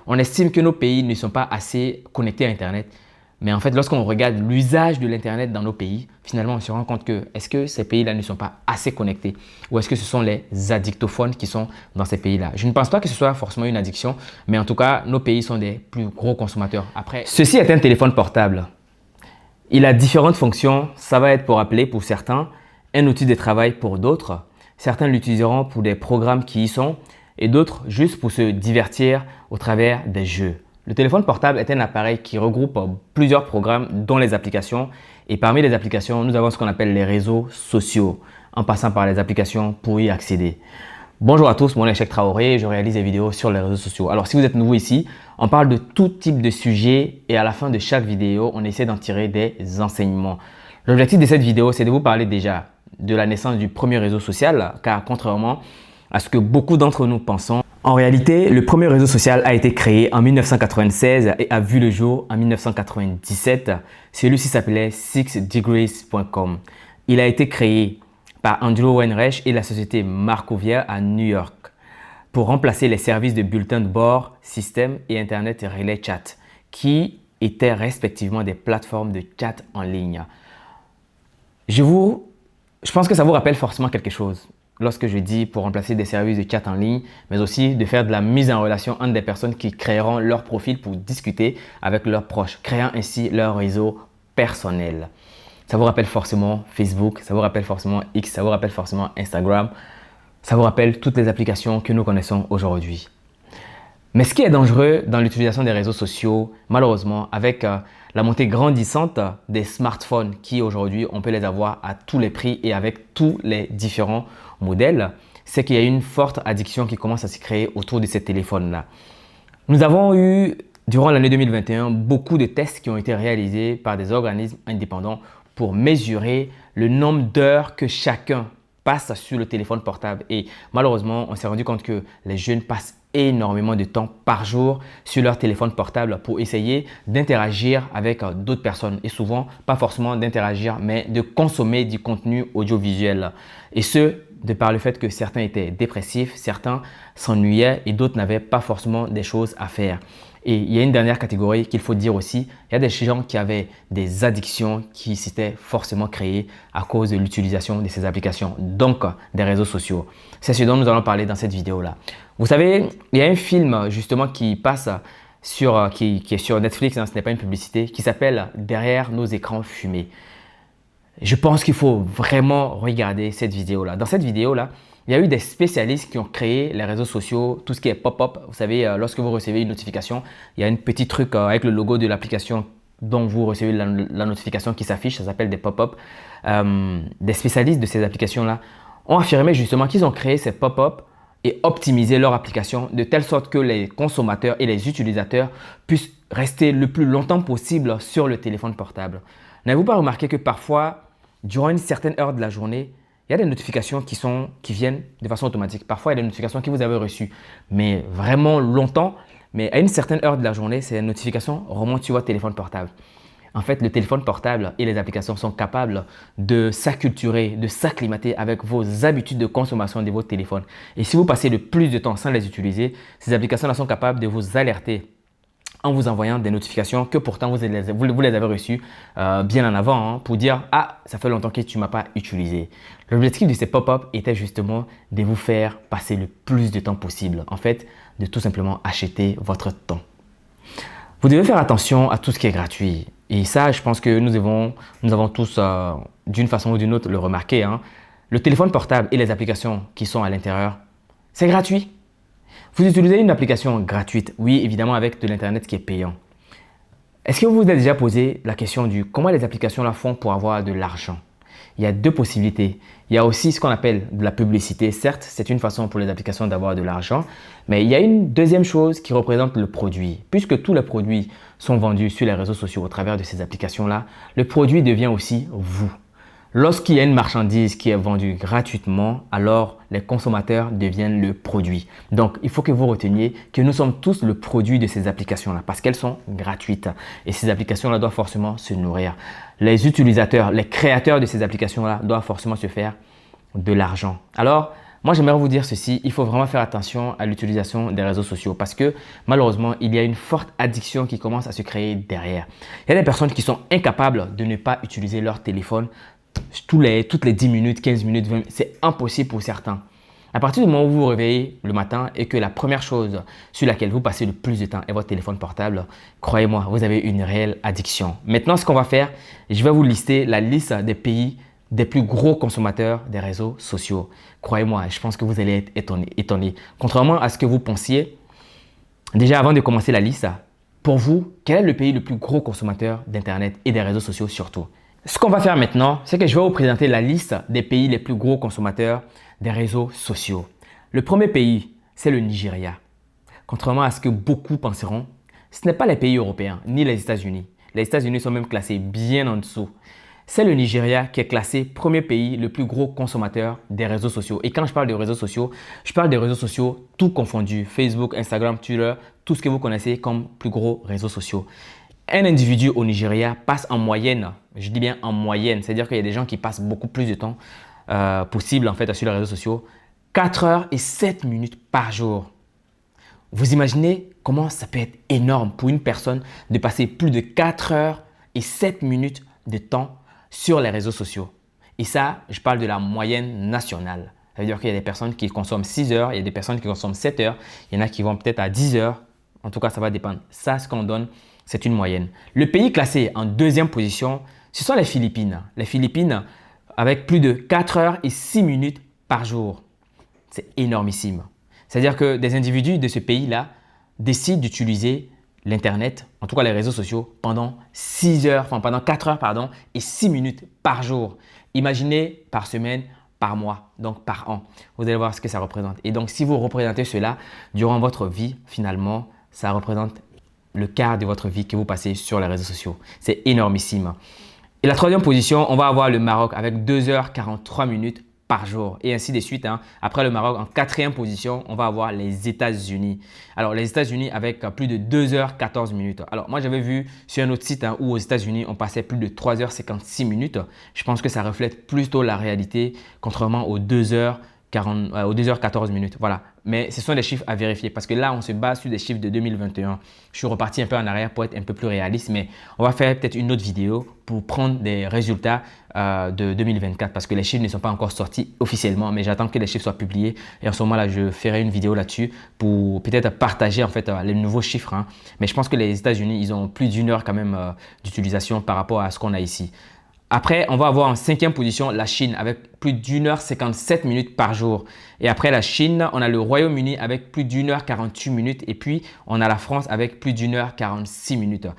On estime que nos pays ne sont pas assez connectés à Internet. Mais en fait, lorsqu'on regarde l'usage de l'Internet dans nos pays, finalement, on se rend compte que est-ce que ces pays-là ne sont pas assez connectés ou est-ce que ce sont les addictophones qui sont dans ces pays-là? Je ne pense pas que ce soit forcément une addiction, mais en tout cas, nos pays sont des plus gros consommateurs. Après, ceci est un téléphone portable. Il a différentes fonctions. Ça va être pour appeler pour certains, un outil de travail pour d'autres. Certains l'utiliseront pour des programmes qui y sont et d'autres juste pour se divertir au travers des jeux. Le téléphone portable est un appareil qui regroupe plusieurs programmes, dont les applications. Et parmi les applications, nous avons ce qu'on appelle les réseaux sociaux, en passant par les applications pour y accéder. Bonjour à tous, mon nom est Cheikh Traoré et je réalise des vidéos sur les réseaux sociaux. Alors si vous êtes nouveau ici, on parle de tout type de sujets et à la fin de chaque vidéo, on essaie d'en tirer des enseignements. L'objectif de cette vidéo, c'est de vous parler déjà de la naissance du premier réseau social, car contrairement à ce que beaucoup d'entre nous pensons, en réalité, le premier réseau social a été créé en 1996 et a vu le jour en 1997. Celui-ci s'appelait sixdegrees.com. Il a été créé par Andrew Weinreich et la société Markovia à New York pour remplacer les services de bulletins de bord, système et Internet Relay Chat, qui étaient respectivement des plateformes de chat en ligne. Je pense que ça vous rappelle forcément quelque chose lorsque je dis pour remplacer des services de chat en ligne, mais aussi de faire de la mise en relation entre des personnes qui créeront leur profil pour discuter avec leurs proches, créant ainsi leur réseau personnel. Ça vous rappelle forcément Facebook, ça vous rappelle forcément X, ça vous rappelle forcément Instagram, ça vous rappelle toutes les applications que nous connaissons aujourd'hui. Mais ce qui est dangereux dans l'utilisation des réseaux sociaux, malheureusement, avec la montée grandissante des smartphones qui aujourd'hui, on peut les avoir à tous les prix et avec tous les différents modèles, c'est qu'il y a une forte addiction qui commence à se créer autour de ces téléphones-là. Nous avons eu, durant l'année 2021, beaucoup de tests qui ont été réalisés par des organismes indépendants pour mesurer le nombre d'heures que chacun passe sur le téléphone portable. Et malheureusement, on s'est rendu compte que les jeunes passent énormément de temps par jour sur leur téléphone portable pour essayer d'interagir avec d'autres personnes et souvent pas forcément d'interagir mais de consommer du contenu audiovisuel et ce de par le fait que certains étaient dépressifs, certains s'ennuyaient et d'autres n'avaient pas forcément des choses à faire. Et il y a une dernière catégorie qu'il faut dire aussi, il y a des gens qui avaient des addictions qui s'étaient forcément créées à cause de l'utilisation de ces applications, donc des réseaux sociaux. C'est ce dont nous allons parler dans cette vidéo-là. Vous savez, il y a un film justement qui passe qui est sur Netflix, hein, ce n'est pas une publicité, qui s'appelle « Derrière nos écrans fumés ». Je pense qu'il faut vraiment regarder cette vidéo-là. Dans cette vidéo-là, il y a eu des spécialistes qui ont créé les réseaux sociaux, tout ce qui est pop-up. Vous savez, lorsque vous recevez une notification, il y a un petit truc avec le logo de l'application dont vous recevez la notification qui s'affiche, ça s'appelle des pop-up. Des spécialistes de ces applications-là ont affirmé justement qu'ils ont créé ces pop-up et optimisé leur application de telle sorte que les consommateurs et les utilisateurs puissent rester le plus longtemps possible sur le téléphone portable. N'avez-vous pas remarqué que parfois, durant une certaine heure de la journée, il y a des notifications qui viennent de façon automatique. Parfois, il y a des notifications que vous avez reçues, mais vraiment longtemps. Mais à une certaine heure de la journée, ces notifications remontent sur votre téléphone portable. En fait, le téléphone portable et les applications sont capables de s'acculturer, de s'acclimater avec vos habitudes de consommation de votre téléphone. Et si vous passez le plus de temps sans les utiliser, ces applications-là sont capables de vous alerter en vous envoyant des notifications que pourtant vous les avez reçues bien en avant pour dire « Ah, ça fait longtemps que tu ne m'as pas utilisé ». L'objectif de ces pop-up était justement de vous faire passer le plus de temps possible. En fait, de tout simplement acheter votre temps. Vous devez faire attention à tout ce qui est gratuit. Et ça, je pense que nous avons tous, d'une façon ou d'une autre, le remarqué. Hein. Le téléphone portable et les applications qui sont à l'intérieur, c'est gratuit. Vous utilisez une application gratuite, oui, évidemment avec de l'Internet qui est payant. Est-ce que vous vous êtes déjà posé la question du comment les applications là font pour avoir de l'argent? Il y a deux possibilités. Il y a aussi ce qu'on appelle de la publicité. Certes, c'est une façon pour les applications d'avoir de l'argent, mais il y a une deuxième chose qui représente le produit. Puisque tous les produits sont vendus sur les réseaux sociaux au travers de ces applications-là, le produit devient aussi vous. Lorsqu'il y a une marchandise qui est vendue gratuitement, alors les consommateurs deviennent le produit. Donc, il faut que vous reteniez que nous sommes tous le produit de ces applications-là parce qu'elles sont gratuites. Et ces applications-là doivent forcément se nourrir. Les utilisateurs, les créateurs de ces applications-là doivent forcément se faire de l'argent. Alors, Moi, j'aimerais vous dire ceci, il faut vraiment faire attention à l'utilisation des réseaux sociaux parce que malheureusement, il y a une forte addiction qui commence à se créer derrière. Il y a des personnes qui sont incapables de ne pas utiliser leur téléphone toutes les 10 minutes, 15 minutes, 20 minutes. C'est impossible pour certains. À partir du moment où vous vous réveillez le matin et que la première chose sur laquelle vous passez le plus de temps est votre téléphone portable, croyez-moi, vous avez une réelle addiction. Maintenant, ce qu'on va faire, je vais vous lister la liste des pays des plus gros consommateurs des réseaux sociaux. Croyez-moi, je pense que vous allez être étonné. Contrairement à ce que vous pensiez, déjà avant de commencer la liste, pour vous, quel est le pays le plus gros consommateur d'Internet et des réseaux sociaux surtout? Ce qu'on va faire maintenant, c'est que je vais vous présenter la liste des pays les plus gros consommateurs des réseaux sociaux. Le premier pays, c'est le Nigeria. Contrairement à ce que beaucoup penseront, ce n'est pas les pays européens ni les États-Unis. Les États-Unis sont même classés bien en dessous. C'est le Nigeria qui est classé premier pays le plus gros consommateur des réseaux sociaux. Et quand je parle de réseaux sociaux, je parle des réseaux sociaux tout confondus. Facebook, Instagram, Twitter, tout ce que vous connaissez comme plus gros réseaux sociaux. Un individu au Nigeria passe en moyenne, je dis bien en moyenne, c'est-à-dire qu'il y a des gens qui passent beaucoup plus de temps possible en fait sur les réseaux sociaux, 4 heures et 7 minutes par jour. Vous imaginez comment ça peut être énorme pour une personne de passer plus de 4 heures et 7 minutes de temps sur les réseaux sociaux. Et ça, je parle de la moyenne nationale. Ça veut dire qu'il y a des personnes qui consomment 6 heures, il y a des personnes qui consomment 7 heures, il y en a qui vont peut-être à 10 heures. En tout cas, ça va dépendre. Ça, ce qu'on donne, c'est une moyenne. Le pays classé en deuxième position, ce sont les Philippines. Les Philippines, avec plus de 4 heures et 6 minutes par jour. C'est énormissime. C'est-à-dire que des individus de ce pays-là décident d'utiliser l'Internet, en tout cas les réseaux sociaux, pendant 4 heures et 6 minutes par jour. Imaginez par semaine, par mois, donc par an. Vous allez voir ce que ça représente. Et donc, si vous représentez cela durant votre vie, finalement, ça représente le quart de votre vie que vous passez sur les réseaux sociaux. C'est énormissime. Et la troisième position, on va avoir le Maroc avec 2 heures 43 minutes par jour et ainsi de suite. Après le Maroc, en quatrième position, on va avoir les États-Unis. Alors, les États-Unis avec plus de 2 heures 14 minutes. Alors, moi, j'avais vu sur un autre site où aux États-Unis, on passait plus de 3 heures 56 minutes. Je pense que ça reflète plutôt la réalité, contrairement aux 2 heures 14 minutes. Voilà. Mais ce sont des chiffres à vérifier parce que là, on se base sur des chiffres de 2021. Je suis reparti un peu en arrière pour être un peu plus réaliste, mais on va faire peut-être une autre vidéo pour prendre des résultats de 2024 parce que les chiffres ne sont pas encore sortis officiellement, mais j'attends que les chiffres soient publiés et en ce moment-là, je ferai une vidéo là-dessus pour peut-être partager en fait les nouveaux chiffres. Mais je pense que les États-Unis, ils ont plus d'1 heure quand même d'utilisation par rapport à ce qu'on a ici. Après, on va avoir en cinquième position la Chine avec plus d'1 heure 57 minutes par jour. Et après la Chine, on a le Royaume-Uni avec plus d'1 heure 48 minutes. Et puis, on a la France avec plus d'1 heure 46 minutes.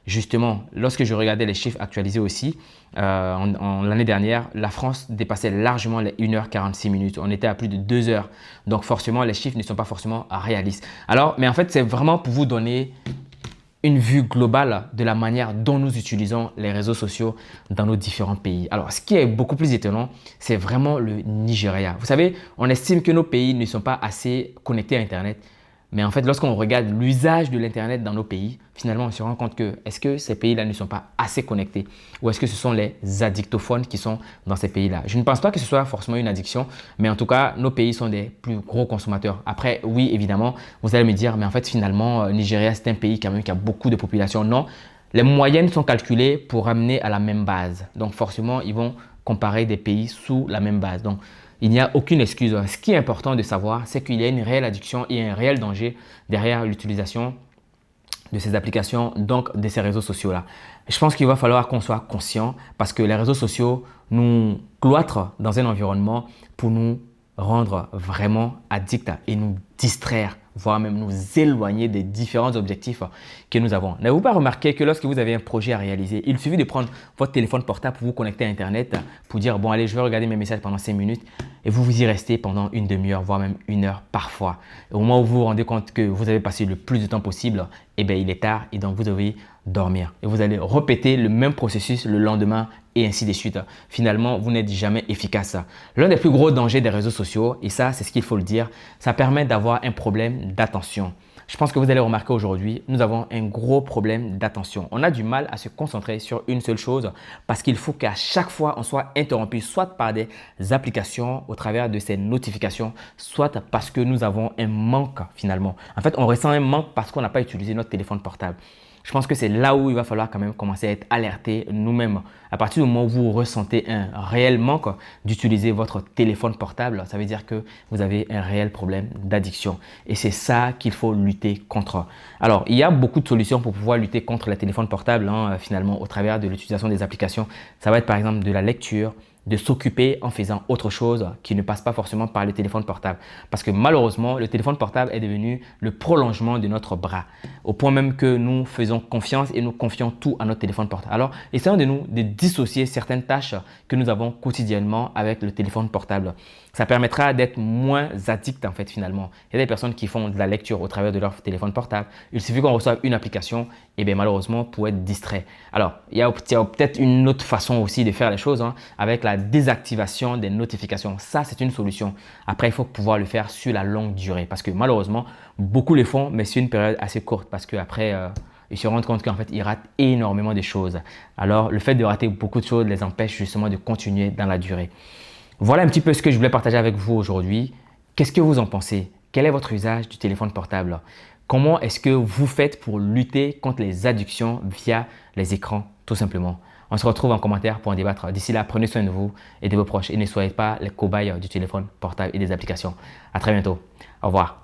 Justement, lorsque je regardais les chiffres actualisés aussi, l'année dernière, la France dépassait largement les 1 heure 46 minutes. On était à plus de 2 heures. Donc forcément, les chiffres ne sont pas forcément réalistes. Alors, mais en fait, c'est vraiment pour vous donner une vue globale de la manière dont nous utilisons les réseaux sociaux dans nos différents pays. Alors, ce qui est beaucoup plus étonnant, c'est vraiment le Nigeria. Vous savez, on estime que nos pays ne sont pas assez connectés à Internet. Mais en fait, lorsqu'on regarde l'usage de l'Internet dans nos pays, finalement, on se rend compte que est-ce que ces pays-là ne sont pas assez connectés ou est-ce que ce sont les addictophones qui sont dans ces pays-là? Je ne pense pas que ce soit forcément une addiction, mais en tout cas, nos pays sont des plus gros consommateurs. Après, oui, évidemment, vous allez me dire, mais en fait, finalement, Nigeria, c'est un pays quand même qui a beaucoup de population. Non, les moyennes sont calculées pour ramener à la même base. Donc, forcément, ils vont comparer des pays sous la même base. Donc, il n'y a aucune excuse. Ce qui est important de savoir, c'est qu'il y a une réelle addiction et un réel danger derrière l'utilisation de ces applications, donc de ces réseaux sociaux-là. Je pense qu'il va falloir qu'on soit conscient parce que les réseaux sociaux nous cloîtrent dans un environnement pour nous rendre vraiment addicts et nous distraire, voire même nous éloigner des différents objectifs que nous avons. N'avez-vous pas remarqué que lorsque vous avez un projet à réaliser, il suffit de prendre votre téléphone portable pour vous connecter à Internet, pour dire bon allez je vais regarder mes messages pendant 5 minutes et vous y restez pendant une demi-heure, voire même 1 heure parfois. Et au moment où vous vous rendez compte que vous avez passé le plus de temps possible, eh bien il est tard et donc vous devez dormir. Et vous allez répéter le même processus le lendemain et ainsi de suite. Finalement, vous n'êtes jamais efficace. L'un des plus gros dangers des réseaux sociaux, et ça c'est ce qu'il faut le dire, ça permet d'avoir un problème d'attention. Je pense que vous allez remarquer aujourd'hui, nous avons un gros problème d'attention. On a du mal à se concentrer sur une seule chose parce qu'il faut qu'à chaque fois, on soit interrompu soit par des applications au travers de ces notifications, soit parce que nous avons un manque finalement. En fait, on ressent un manque parce qu'on n'a pas utilisé notre téléphone portable. Je pense que c'est là où il va falloir quand même commencer à être alerté nous-mêmes. À partir du moment où vous ressentez un réel manque d'utiliser votre téléphone portable, ça veut dire que vous avez un réel problème d'addiction. Et c'est ça qu'il faut lutter contre. Alors, il y a beaucoup de solutions pour pouvoir lutter contre les téléphones portables, finalement, au travers de l'utilisation des applications. Ça va être par exemple de la lecture, de s'occuper en faisant autre chose qui ne passe pas forcément par le téléphone portable. Parce que malheureusement, le téléphone portable est devenu le prolongement de notre bras, au point même que nous faisons confiance et nous confions tout à notre téléphone portable. Alors, essayons de dissocier certaines tâches que nous avons quotidiennement avec le téléphone portable. Ça permettra d'être moins addict en fait finalement. Il y a des personnes qui font de la lecture au travers de leur téléphone portable. Il suffit qu'on reçoive une application et bien malheureusement pour être distrait. Alors, il y a peut-être une autre façon aussi de faire les choses avec la désactivation des notifications. Ça, c'est une solution. Après, il faut pouvoir le faire sur la longue durée parce que malheureusement, beaucoup le font, mais sur une période assez courte parce qu'après, ils se rendent compte qu'en fait, ils ratent énormément de choses. Alors, le fait de rater beaucoup de choses les empêche justement de continuer dans la durée. Voilà un petit peu ce que je voulais partager avec vous aujourd'hui. Qu'est-ce que vous en pensez? Quel est votre usage du téléphone portable? Comment est-ce que vous faites pour lutter contre les addictions via les écrans, tout simplement? On se retrouve en commentaire pour en débattre. D'ici là, prenez soin de vous et de vos proches et ne soyez pas les cobayes du téléphone portable et des applications. À très bientôt. Au revoir.